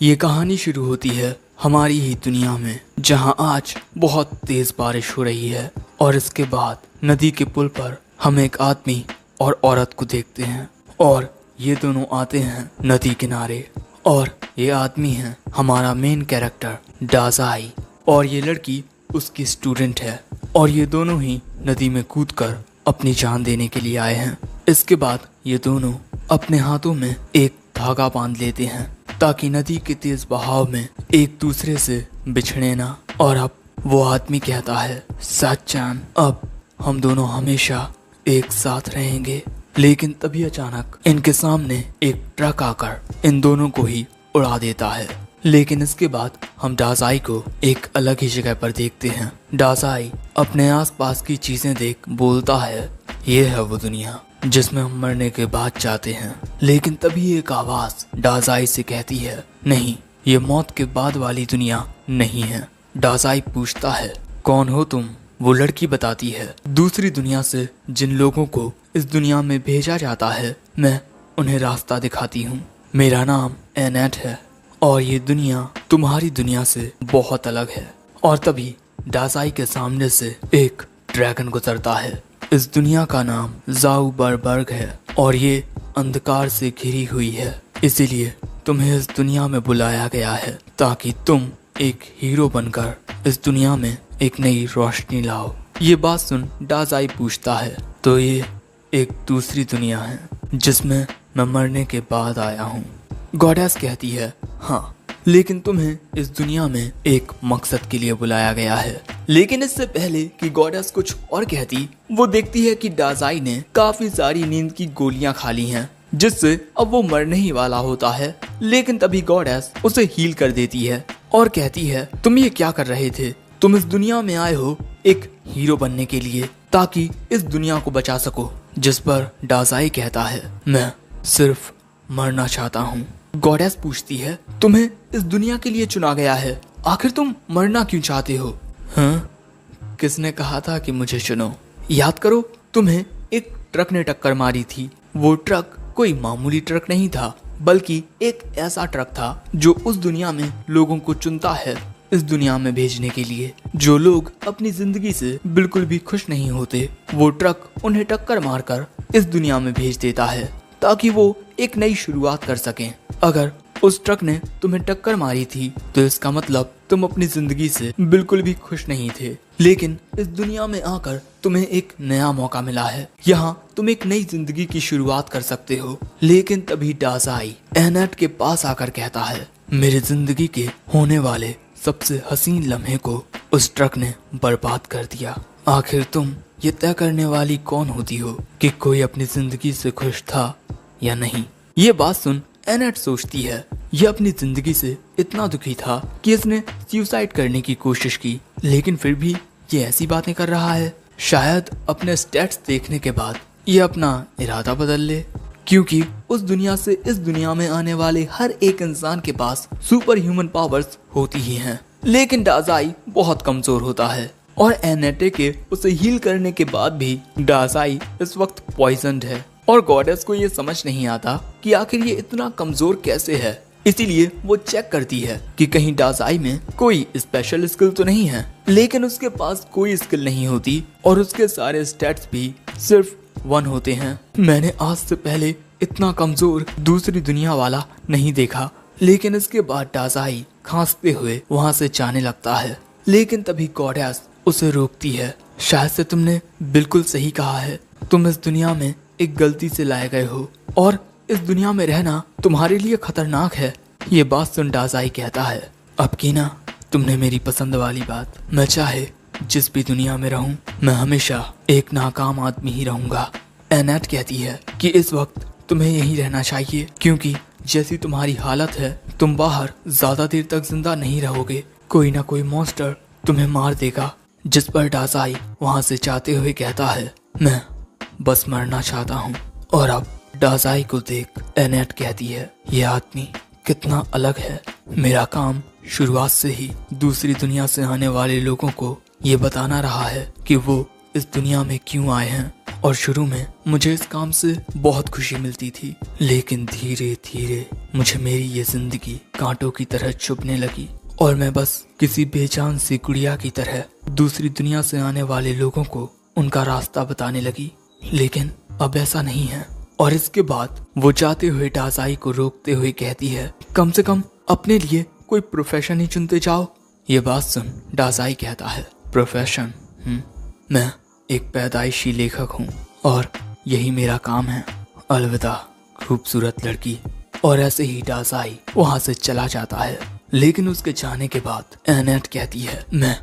ये कहानी शुरू होती है हमारी ही दुनिया में, जहां आज बहुत तेज बारिश हो रही है और इसके बाद नदी के पुल पर हम एक आदमी और औरत को देखते हैं और ये दोनों आते हैं नदी किनारे। और ये आदमी है हमारा मेन कैरेक्टर डाजाई और ये लड़की उसकी स्टूडेंट है और ये दोनों ही नदी में कूदकर अपनी जान देने के लिए आए हैं। इसके बाद ये दोनों अपने हाथों में एक धागा बांध लेते हैं ताकि नदी के तेज बहाव में एक दूसरे से बिछड़े ना। और अब वो आदमी कहता है, सच्चान अब हम दोनों हमेशा एक साथ रहेंगे। लेकिन तभी अचानक इनके सामने एक ट्रक आकर इन दोनों को ही उड़ा देता है। लेकिन इसके बाद हम डाजाई को एक अलग ही जगह पर देखते हैं। डाजाई अपने आसपास की चीजें देख बोलता है, ये है वो दुनिया जिसमें हम मरने के बाद जाते हैं। लेकिन तभी एक आवाज डाजाई से कहती है, नहीं, ये मौत के बाद वाली दुनिया नहीं है। डाजाई पूछता है, कौन हो तुम? वो लड़की बताती है, दूसरी दुनिया से जिन लोगों को इस दुनिया में भेजा जाता है, मैं उन्हें रास्ता दिखाती हूँ। मेरा नाम एनेट है और ये दुनिया तुम्हारी दुनिया से बहुत अलग है। और तभी डाजाई के सामने से एक ड्रैगन गुजरता है। इस दुनिया का नाम ज़ाउबरबर्ग है और ये अंधकार से घिरी हुई है, इसीलिए तुम्हें इस दुनिया में बुलाया गया है ताकि तुम एक हीरो बनकर इस दुनिया में एक नई रोशनी लाओ। ये बात सुन डाजाई पूछता है, तो ये एक दूसरी दुनिया है जिसमें मैं मरने के बाद आया हूँ। गॉडेस कहती है, हाँ, लेकिन तुम्हें इस दुनिया में एक मकसद के लिए बुलाया गया है। लेकिन इससे पहले कि गॉडेस कुछ और कहती, वो देखती है कि डाजाई ने काफी सारी नींद की गोलियां खा ली हैं, जिससे अब वो मरने ही वाला होता है। लेकिन तभी गॉडेस उसे हील कर देती है और कहती है, तुम ये क्या कर रहे थे? तुम इस दुनिया में आए हो एक हीरो बनने के लिए ताकि इस दुनिया को बचा सको। जिस पर डाजाई कहता है, मैं सिर्फ मरना चाहता हूँ। गॉडेस पूछती है, तुम्हें इस दुनिया के लिए चुना गया है, आखिर तुम मरना क्यों चाहते हो? हाँ, किसने कहा था कि मुझे चुनो? याद करो, तुम्हें एक ट्रक ने टक्कर मारी थी। वो ट्रक कोई मामूली ट्रक नहीं था, बल्कि एक ऐसा ट्रक था जो उस दुनिया में लोगों को चुनता है इस दुनिया में भेजने के लिए। जो लोग अपनी जिंदगी से बिल्कुल भी खुश नहीं होते, वो ट्रक उन्हें टक्कर मारकर इस दुनिया में भेज देता है ताकि वो एक नई शुरुआत कर सकें। अगर उस ट्रक ने तुम्हें टक्कर मारी थी तो इसका मतलब तुम अपनी जिंदगी से बिल्कुल भी खुश नहीं थे। लेकिन इस दुनिया में आकर तुम्हें एक नया मौका मिला है, यहाँ तुम एक नई जिंदगी की शुरुआत कर सकते हो। लेकिन तभी डाजाई एनेट के पास आकर कहता है, मेरी जिंदगी के होने वाले सबसे हसीन लम्हे को उस ट्रक ने बर्बाद कर दिया। आखिर तुम ये तय करने वाली कौन होती हो कि कोई अपनी जिंदगी से खुश था या नहीं? ये बात सुन एनेट सोचती है, यह अपनी जिंदगी से इतना दुखी था कि इसने सुसाइड करने की कोशिश की, लेकिन फिर भी ये ऐसी बातें कर रहा है। शायद अपने स्टेट्स देखने के बाद ये अपना इरादा बदल ले, क्योंकि उस दुनिया से इस दुनिया में आने वाले हर एक इंसान के पास सुपर ह्यूमन पावर्स होती ही हैं। लेकिन डाजाई बहुत कमजोर होता है और एनेटे के उसे हील करने के बाद भी डाजाई इस वक्त पॉइजन्ड है और गॉडेस को ये समझ नहीं आता कि आखिर ये इतना कमजोर कैसे है। इसीलिए वो चेक करती है कि कहीं डाजाई में कोई स्पेशल स्किल तो नहीं है। लेकिन उसके पास कोई स्किल नहीं होती और उसके सारे स्टैट्स भी सिर्फ 1 होते हैं। मैंने आज से पहले इतना कमजोर दूसरी दुनिया वाला नहीं देखा। लेकिन इसके बाद डाजाई खांसते हुए वहाँ से जाने लगता है। लेकिन तभी गॉडेस उसे रोकती है, शायद से तुमने बिल्कुल सही कहा है, तुम इस दुनिया में एक गलती से लाए गए हो और इस दुनिया में रहना तुम्हारे लिए खतरनाक है। ये बात सुन डाजाई कहता है, अब की ना तुमने मेरी पसंद वाली बात, मैं चाहे जिस भी दुनिया में रहूं, मैं हमेशा एक नाकाम आदमी ही रहूंगा। एनेट कहती है कि इस वक्त तुम्हें यहीं रहना चाहिए, क्योंकि जैसी तुम्हारी हालत है, तुम बाहर ज्यादा देर तक जिंदा नहीं रहोगे, कोई ना कोई मॉन्स्टर तुम्हें मार देगा। जिस पर डाजाई वहां से जाते हुए कहता है, मैं बस मरना चाहता हूँ। और अब डाजाई को देख एनेट कहती है, ये आदमी कितना अलग है। मेरा काम शुरुआत से ही दूसरी दुनिया से आने वाले लोगों को ये बताना रहा है कि वो इस दुनिया में क्यों आए हैं। और शुरू में मुझे इस काम से बहुत खुशी मिलती थी, लेकिन धीरे धीरे मुझे मेरी ये जिंदगी कांटों की तरह चुभने लगी और मैं बस किसी बेजान सी गुड़िया की तरह दूसरी दुनिया से आने वाले लोगों को उनका रास्ता बताने लगी। लेकिन अब ऐसा नहीं है। और इसके बाद वो जाते हुए डाजाई को रोकते हुए कहती है, कम से कम अपने लिए कोई प्रोफेशन ही चुनते जाओ। ये बात सुन डाजाई कहता है, प्रोफेशन? मैं एक पैदाइशी लेखक हूँ और यही मेरा काम है। अलविदा खूबसूरत लड़की। और ऐसे ही डाजाई वहाँ से चला जाता है। लेकिन उसके जाने के बाद एनेट कहती है, मैं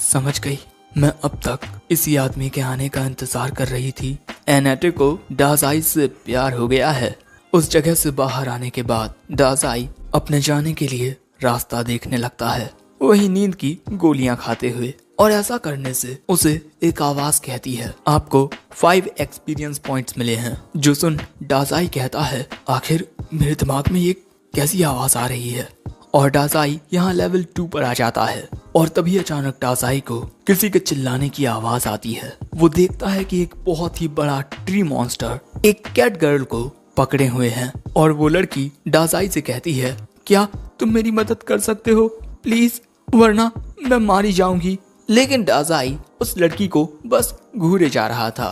समझ गई, मैं अब तक इसी आदमी के आने का इंतजार कर रही थी। एनेट को डाजाई से प्यार हो गया है। उस जगह से बाहर आने के बाद डाजाई अपने जाने के लिए रास्ता देखने लगता है, वही नींद की गोलियां खाते हुए। और ऐसा करने से उसे एक आवाज कहती है, आपको 5 एक्सपीरियंस पॉइंट्स मिले हैं। जो सुन डाजाई कहता है, आखिर मेरे दिमाग में ये कैसी आवाज आ रही है। और डाजाई यहाँ लेवल 2 पर आ जाता है। और तभी अचानक डाजाई को किसी के चिल्लाने की आवाज आती है। वो देखता है कि एक बहुत ही बड़ा ट्री मॉन्स्टर एक कैट गर्ल को पकड़े हुए हैं। और वो लड़की डाजाई से कहती है, क्या तुम मेरी मदद कर सकते हो प्लीज, वरना मैं मारी जाऊंगी। लेकिन डाजाई उस लड़की को बस घूरे जा रहा था।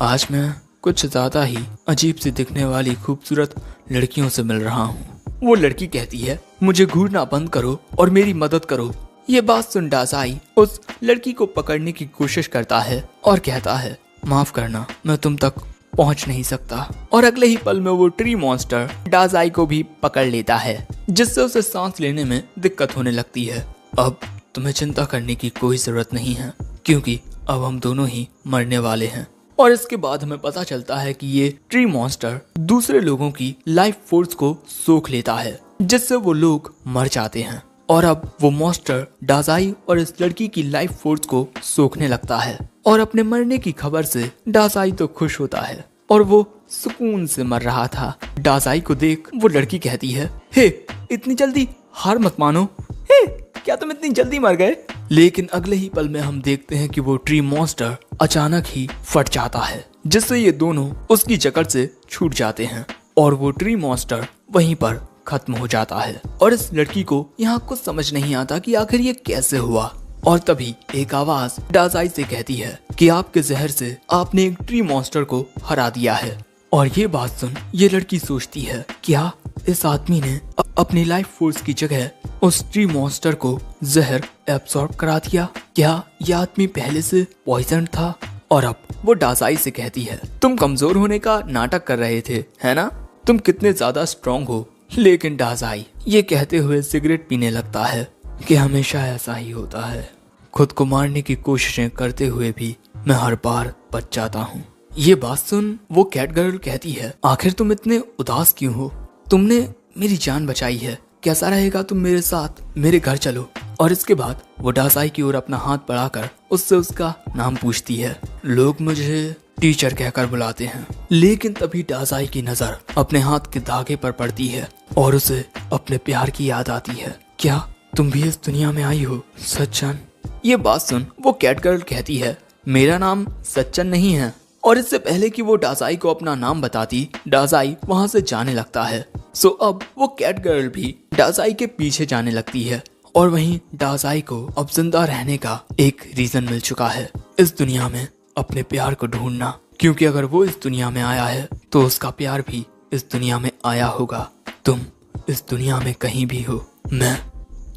आज मैं कुछ ज्यादा ही अजीब सी दिखने वाली खूबसूरत लड़कियों से मिल रहा हूँ। वो लड़की कहती है, मुझे घूरना बंद करो और मेरी मदद करो। ये बात सुन डाजाई उस लड़की को पकड़ने की कोशिश करता है और कहता है, माफ करना, मैं तुम तक पहुंच नहीं सकता। और अगले ही पल में वो ट्री मॉन्स्टर डाजाई को भी पकड़ लेता है, जिससे उसे सांस लेने में दिक्कत होने लगती है। अब तुम्हें चिंता करने की कोई जरूरत नहीं है, क्योंकि अब हम दोनों ही मरने वाले हैं। और इसके बाद हमें पता चलता है कि ये ट्री मॉन्स्टर दूसरे लोगों की लाइफ फोर्स को सोख लेता है, जिससे वो लोग मर जाते हैं। और अब वो मॉन्स्टर डाजाई और इस लड़की की लाइफ फोर्स को सोखने लगता है। और अपने मरने की खबर से डाजाई तो खुश होता है और वो सुकून से मर रहा था। डाजाई को देख वो लड़की कहती है, हे इतनी जल्दी हार मत मानो, हे क्या तुम इतनी जल्दी मर गए। लेकिन अगले ही पल में हम देखते हैं कि वो ट्री मॉन्स्टर अचानक ही फट जाता है, जिससे ये दोनों उसकी जकड़ से छूट जाते हैं और वो ट्री मॉन्स्टर वहीं पर खत्म हो जाता है। और इस लड़की को यहाँ कुछ समझ नहीं आता कि आखिर ये कैसे हुआ। और तभी एक आवाज डाजाई से कहती है कि आपके जहर से आपने एक ट्री मॉन्स्टर को हरा दिया है। और ये बात सुन ये लड़की सोचती है, क्या इस आदमी ने अपनी लाइफ फोर्स की जगह उस ट्री मॉन्स्टर को जहर एब्सॉर्ब करा दिया? क्या यह आदमी पहले से पॉइजन था? और अब वो डाजाई से कहती है, तुम कमजोर होने का नाटक कर रहे थे, है ना? तुम कितने ज्यादा स्ट्रॉन्ग हो। लेकिन डाजाई ये कहते हुए सिगरेट पीने लगता है कि हमेशा ऐसा ही होता है, खुद को मारने की कोशिशें करते हुए भी मैं हर बार बच जाता हूँ। ये बात सुन वो कैट गर्ल कहती है, आखिर तुम इतने उदास क्यों हो? तुमने मेरी जान बचाई है, कैसा रहेगा तुम मेरे साथ मेरे घर चलो। और इसके बाद वो डाजाई की ओर अपना हाथ बढ़ाकर उससे उसका नाम पूछती है। लोग मुझे टीचर कहकर बुलाते हैं। लेकिन तभी डाजाई की नजर अपने हाथ के धागे पर पड़ती है और उसे अपने प्यार की याद आती है। क्या तुम भी इस दुनिया में आई हो सच्चन? ये बात सुन वो कैट गर्ल कहती है, मेरा नाम सच्चन नहीं है। और इससे पहले कि वो डाजाई को अपना नाम बताती, डाजाई वहाँ से जाने लगता है। सो अब वो कैट गर्ल भी डाजाई के पीछे जाने लगती है। और वहीं डाजाई को अब जिंदा रहने का एक रीजन मिल चुका है, इस दुनिया में अपने प्यार को ढूंढना। क्योंकि अगर वो इस दुनिया में आया है तो उसका प्यार भी इस दुनिया में आया होगा। तुम इस दुनिया में कहीं भी हो, मैं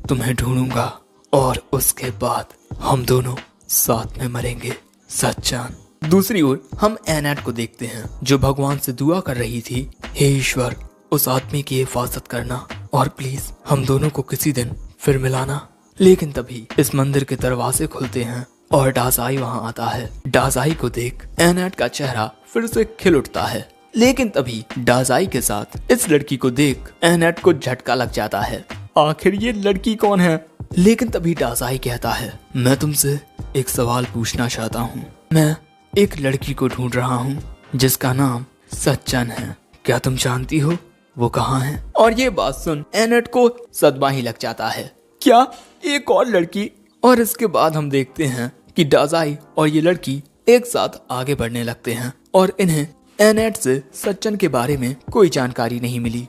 तुम्हें ढूंढूंगा और उसके बाद हम दोनों साथ में मरेंगे सच्चान। दूसरी ओर हम एनेट को देखते हैं, जो भगवान से दुआ कर रही थी, हे ईश्वर उस आदमी की हिफाजत करना और प्लीज हम दोनों को किसी दिन फिर मिलाना। लेकिन तभी इस मंदिर के दरवाजे खुलते हैं और डाजाई वहां आता है। डाजाई को देख एनेट का चेहरा फिर से खिल उठता है। लेकिन तभी डाजाई के साथ इस लड़की को देख एनेट को झटका लग जाता है, आखिर ये लड़की कौन है? लेकिन तभी डाजाई कहता है, मैं तुमसे एक सवाल पूछना चाहता हूँ। मैं एक लड़की को ढूंढ रहा हूँ जिसका नाम सच्चन है, क्या तुम जानती हो वो कहाँ है? और ये बात सुन एनेट को सदमा ही लग जाता है, क्या एक और लड़की? और इसके बाद हम देखते हैं कि डाजाई और ये लड़की एक साथ आगे बढ़ने लगते हैं और इन्हें एनेट से सचिन के बारे में कोई जानकारी नहीं मिली।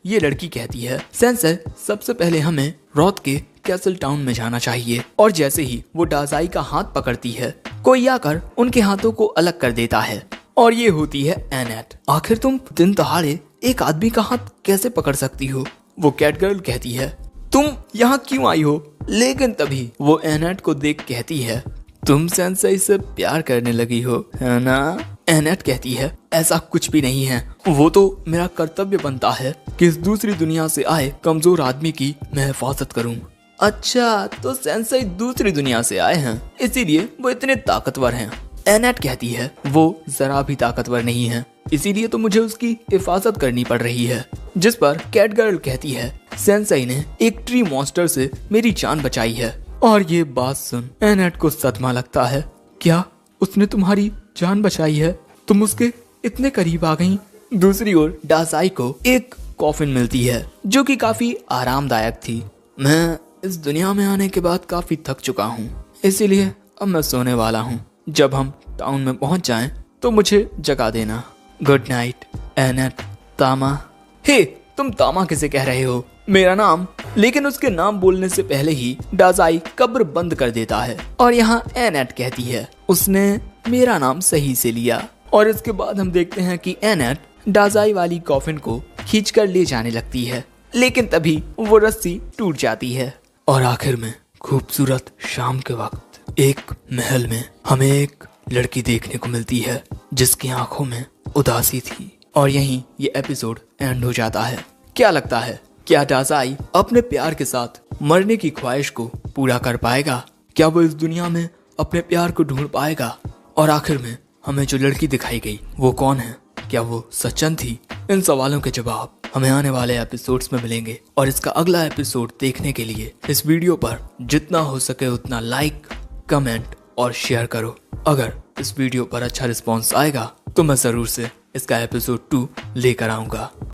ये लड़की कहती है, सेंसेई सबसे पहले हमें रॉथ के कैसल टाउन में जाना चाहिए। और जैसे ही वो डाजाई का हाथ पकड़ती है, कोई आकर उनके हाथों को अलग कर देता है और ये होती है एनेट। आखिर तुम दिन दहाड़े एक आदमी का हाथ कैसे पकड़ सकती हो? वो कैट गर्ल कहती है, तुम यहाँ क्यों आई हो? लेकिन तभी वो एनेट को देख कहती है, तुम सेंसेई से प्यार करने लगी हो, है ना? एनेट कहती है, ऐसा कुछ भी नहीं है, वो तो मेरा कर्तव्य बनता है कि इस दूसरी दुनिया से आए कमजोर आदमी की मैं हिफाजत करूं। अच्छा, तो सेंसेई दूसरी दुनिया से आए हैं, इसीलिए वो इतने ताकतवर हैं। एनेट कहती है, वो जरा भी ताकतवर नहीं है, इसीलिए तो मुझे उसकी हिफाजत करनी पड़ रही है। जिस पर कैट गर्ल कहती है, सेंसेई ने एक ट्री मॉन्स्टर से मेरी जान बचाई है। और ये बात सुन एनेट को सदमा लगता है। क्या उसने तुम्हारी जान बचाई है? तुम उसके इतने करीब आ गई। दूसरी ओर डाजाई को एक कॉफिन मिलती है जो कि काफी आरामदायक थी। मैं इस दुनिया में आने के बाद काफी थक चुका हूँ, इसीलिए अब मैं सोने वाला हूँ। जब हम टाउन में पहुँच जाएं तो मुझे जगा देना। Good night Annette. तामा। हे, तुम तामा किसे कह रहे हो? मेरा नाम। लेकिन उसके नाम बोलने से पहले ही डाजाई कब्र बंद कर देता है और यहाँ एनेट कहती है, उसने मेरा नाम सही से लिया। और इसके बाद हम देखते हैं कि एनेट डाजाई वाली कॉफिन को खींचकर ले जाने लगती है, लेकिन तभी वो रस्सी टूट जाती है। और आखिर में खूबसूरत शाम के वक्त एक महल में हमें एक लड़की देखने को मिलती है जिसकी आंखों में उदासी थी। और यहीं ये एपिसोड एंड हो जाता है। क्या लगता है, क्या डाजाई अपने प्यार के साथ मरने की ख्वाहिश को पूरा कर पाएगा? क्या वो इस दुनिया में अपने प्यार को ढूंढ पाएगा? और आखिर में हमें जो लड़की दिखाई गई वो कौन है? क्या वो सचिन थी? इन सवालों के जवाब हमें आने वाले एपिसोड्स में मिलेंगे। और इसका अगला एपिसोड देखने के लिए इस वीडियो पर जितना हो सके उतना लाइक, कमेंट और शेयर करो। अगर इस वीडियो पर अच्छा रिस्पॉन्स आएगा तो मैं जरूर से इसका एपिसोड 2 लेकर आऊंगा।